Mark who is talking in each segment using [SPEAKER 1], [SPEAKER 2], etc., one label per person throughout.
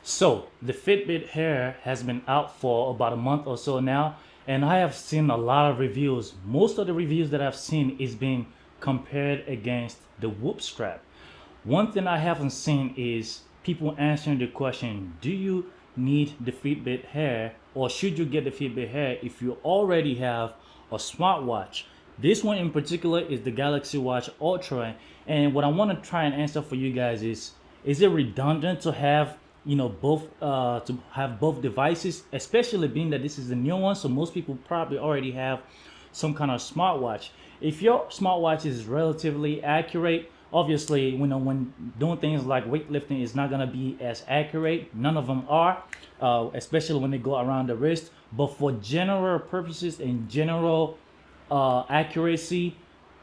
[SPEAKER 1] So the Fitbit Air has been out for about a month or so now, and I have seen a lot of reviews. Most of the reviews that I've seen is being compared against the Whoop strap. One thing I haven't seen is people answering the question, do you need the Fitbit Air or should you get the Fitbit Air if you already have a smartwatch? This one in particular is the Galaxy Watch Ultra, and what I want to try and answer for you guys is it redundant to have both devices, especially being that this is a new one, so most people probably already have some kind of smartwatch. If your smartwatch is relatively accurate, obviously, when doing things like weightlifting is not gonna be as accurate. None of them are, especially when they go around the wrist. But for general purposes and general accuracy,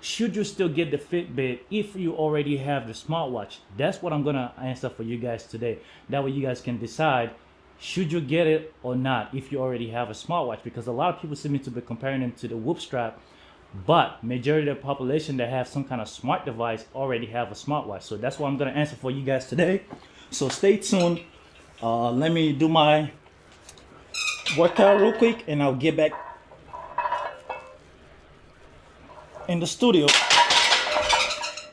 [SPEAKER 1] should you still get the Fitbit if you already have the smartwatch? That's what I'm gonna answer for you guys today. That way you guys can decide should you get it or not if you already have a smartwatch, because a lot of people seem to be comparing them to the Whoop strap, but majority of the population that have some kind of smart device already have a smartwatch. So that's what I'm gonna answer for you guys today. So stay tuned. Let me do my workout real quick and I'll get back in the studio.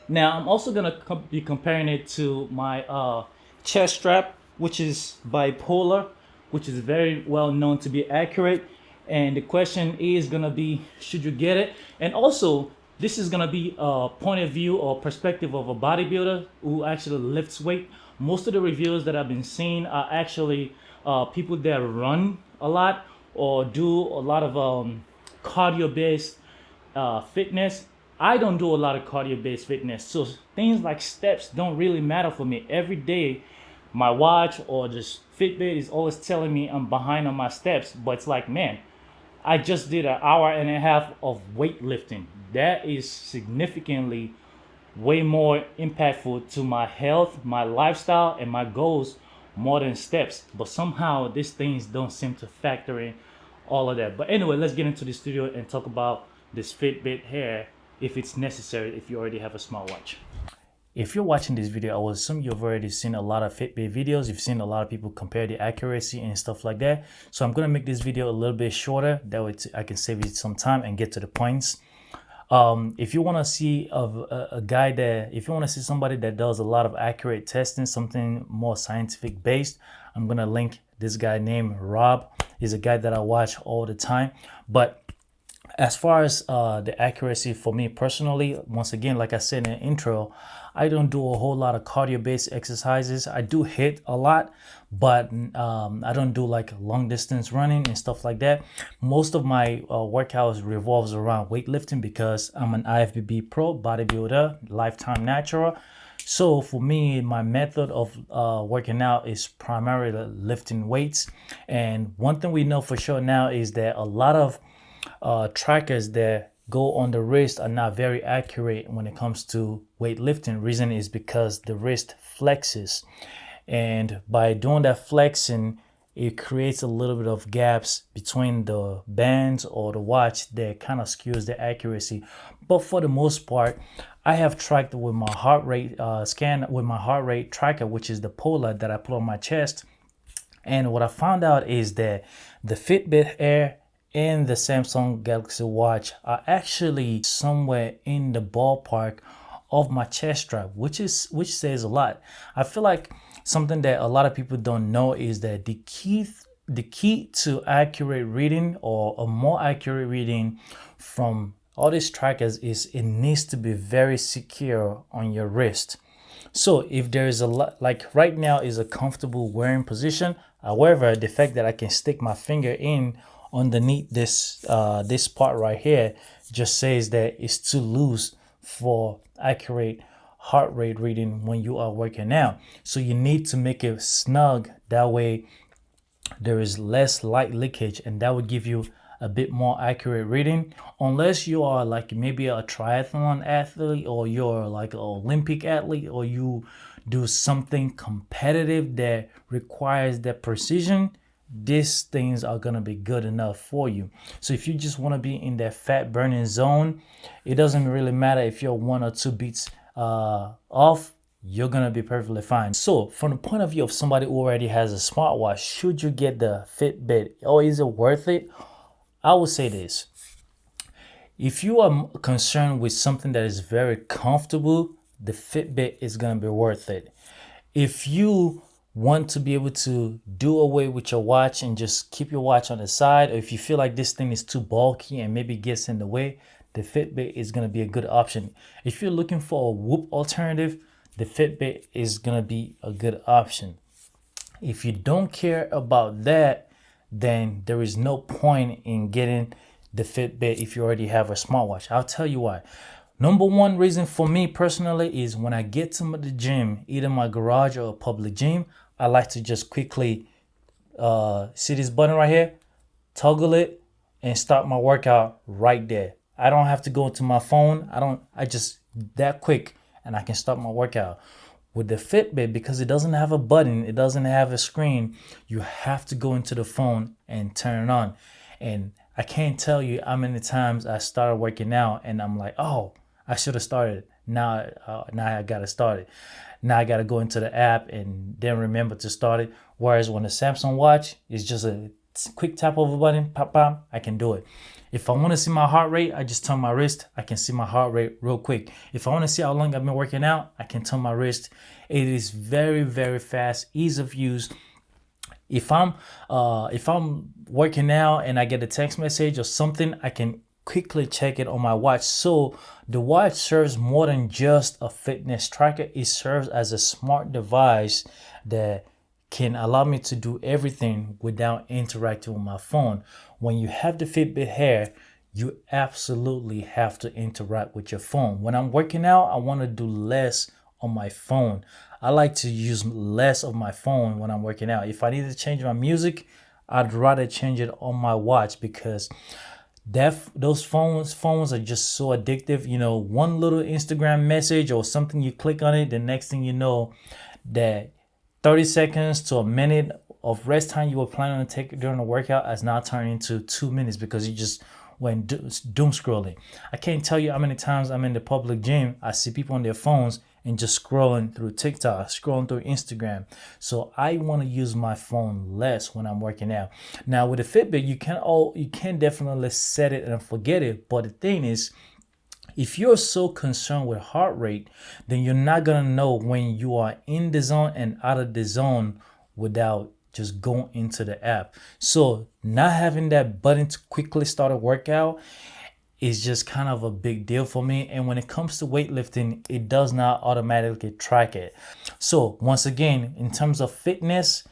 [SPEAKER 1] Now I'm also gonna be comparing it to my chest strap, which is bipolar, which is very well known to be accurate. And the question is gonna be, should you get it? And also, this is gonna be a point of view or perspective of a bodybuilder who actually lifts weight. Most of the reviews that I've been seeing are actually people that run a lot or do a lot of cardio-based fitness. I don't do a lot of cardio-based fitness, so things like steps don't really matter for me. Every day, my watch or just Fitbit is always telling me I'm behind on my steps, but it's like, man, I just did an hour and a half of weightlifting. That is significantly way more impactful to my health, my lifestyle, and my goals more than steps. But somehow these things don't seem to factor in all of that. But anyway, let's get into the studio and talk about this Fitbit Air if it's necessary if you already have a smartwatch. If you're watching this video, I would assume you've already seen a lot of Fitbit videos. You've seen a lot of people compare the accuracy and stuff like that. So I'm going to make this video a little bit shorter. That way I can save you some time and get to the points. If you want to see a guy that, if you want to see somebody that does a lot of accurate testing, something more scientific based, I'm going to link this guy named Rob. He's a guy that I watch all the time. But as far as the accuracy for me personally, once again, like I said in the intro, I don't do a whole lot of cardio-based exercises. I do hit a lot, but I don't do like long distance running and stuff like that. Most of my workouts revolves around weightlifting because I'm an IFBB pro bodybuilder, lifetime natural. So for me, my method of working out is primarily lifting weights. And one thing we know for sure now is that a lot of trackers that go on the wrist are not very accurate when it comes to weightlifting. Reason is because the wrist flexes, and by doing that flexing, it creates a little bit of gaps between the bands or the watch that kind of skews the accuracy. But for the most part, I have tracked with my heart rate scan with my heart rate tracker, which is the Polar that I put on my chest. And what I found out is that the Fitbit Air and the Samsung Galaxy Watch are actually somewhere in the ballpark of my chest strap, which says a lot. I feel like something that a lot of people don't know is that the key to accurate reading or a more accurate reading from all these trackers is it needs to be very secure on your wrist. So if there is a lot, like right now is a comfortable wearing position. However, the fact that I can stick my finger in underneath this part right here just says that it's too loose for accurate heart rate reading when you are working out. So you need to make it snug, that way there is less light leakage, and that would give you a bit more accurate reading, unless you are like maybe a triathlon athlete or you're like an Olympic athlete or you do something competitive that requires that precision. These things are gonna be good enough for you. So if you just want to be in that fat burning zone, it doesn't really matter if you're 1 or 2 beats off you're gonna be perfectly fine. So from the point of view of somebody who already has a smartwatch, should you get the Fitbit, or is it worth it? I would say this: if you are concerned with something that is very comfortable, the Fitbit is gonna be worth it. If you want to be able to do away with your watch and just keep your watch on the side, or if you feel like this thing is too bulky and maybe gets in the way, the Fitbit is going to be a good option. If you're looking for a Whoop alternative, the Fitbit is going to be a good option. If you don't care about that, then there is no point in getting the Fitbit if you already have a smartwatch. I'll tell you why. Number one reason for me personally is when I get to the gym, either my garage or a public gym, I like to just quickly see this button right here, toggle it, and start my workout right there. I don't have to go into my phone. I just that quick and I can start my workout. With the Fitbit, because it doesn't have a button, it doesn't have a screen, you have to go into the phone and turn it on. And I can't tell you how many times I started working out and I'm like, oh, I should have started. Now I got to start it. Now I got to go into the app and then remember to start it. Whereas when the Samsung watch is just a quick tap of a button, pop, pop, I can do it. If I want to see my heart rate, I just turn my wrist. I can see my heart rate real quick. If I want to see how long I've been working out, I can turn my wrist. It is very, very fast, ease of use. If I'm working out and I get a text message or something, I can quickly check it on my watch. So the watch serves more than just a fitness tracker. It serves as a smart device that can allow me to do everything without interacting with my phone. When you have the Fitbit Air, you absolutely have to interact with your phone. When I'm working out, I want to do less on my phone. I like to use less of my phone when I'm working out. If I need to change my music, I'd rather change it on my watch, because those phones are just so addictive. You know, one little Instagram message or something, you click on it, the next thing you know, that 30 seconds to a minute of rest time you were planning to take during the workout has now turned into 2 minutes because you just went doom scrolling. I can't tell you how many times I'm in the public gym, I see people on their phones and just scrolling through TikTok, scrolling through Instagram. So I want to use my phone less when I'm working out. Now with the Fitbit, you can definitely set it and forget it. But the thing is, if you're so concerned with heart rate, then you're not going to know when you are in the zone and out of the zone without just going into the app. So not having that button to quickly start a workout is just kind of a big deal for me. And when it comes to weightlifting, it does not automatically track it. So once again, in terms of fitness,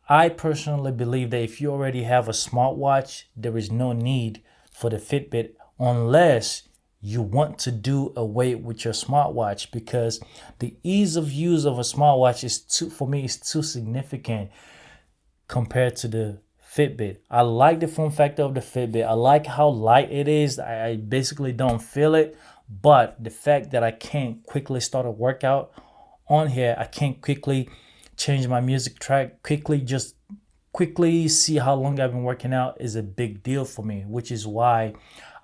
[SPEAKER 1] I personally believe that if you already have a smartwatch, there is no need for the Fitbit unless you want to do away with your smartwatch, because the ease of use of a smartwatch is too significant compared to the Fitbit. I like the form factor of the Fitbit. I like how light it is. I basically don't feel it, but the fact that I can't quickly start a workout on here, I can't quickly change my music track, quickly see how long I've been working out is a big deal for me, which is why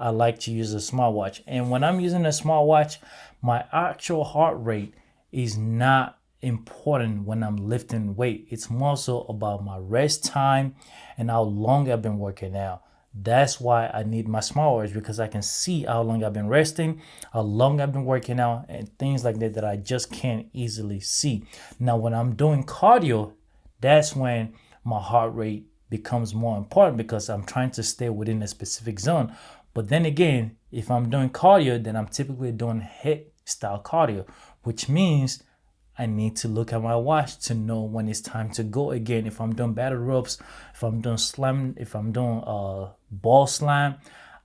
[SPEAKER 1] I like to use a smartwatch. And when I'm using a smartwatch, my actual heart rate is not important when I'm lifting weight. It's more so about my rest time and how long I've been working out. That's why I need my smartwatch, because I can see how long I've been resting, how long I've been working out, and things like that I just can't easily see. Now, when I'm doing cardio, that's when my heart rate becomes more important, because I'm trying to stay within a specific zone. But then again, if I'm doing cardio, then I'm typically doing HIIT style cardio, which means I need to look at my watch to know when it's time to go again. If I'm doing battle ropes, if I'm doing slam, if I'm doing ball slam,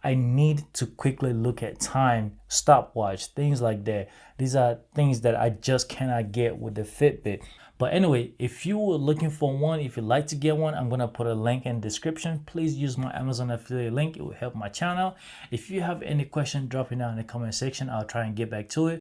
[SPEAKER 1] I need to quickly look at time, stopwatch, things like that. These are things that I just cannot get with the Fitbit. But anyway, if you were looking for one, if you'd like to get one, I'm going to put a link in the description. Please use my Amazon affiliate link. It will help my channel. If you have any question, drop it down in the comment section. I'll try and get back to it.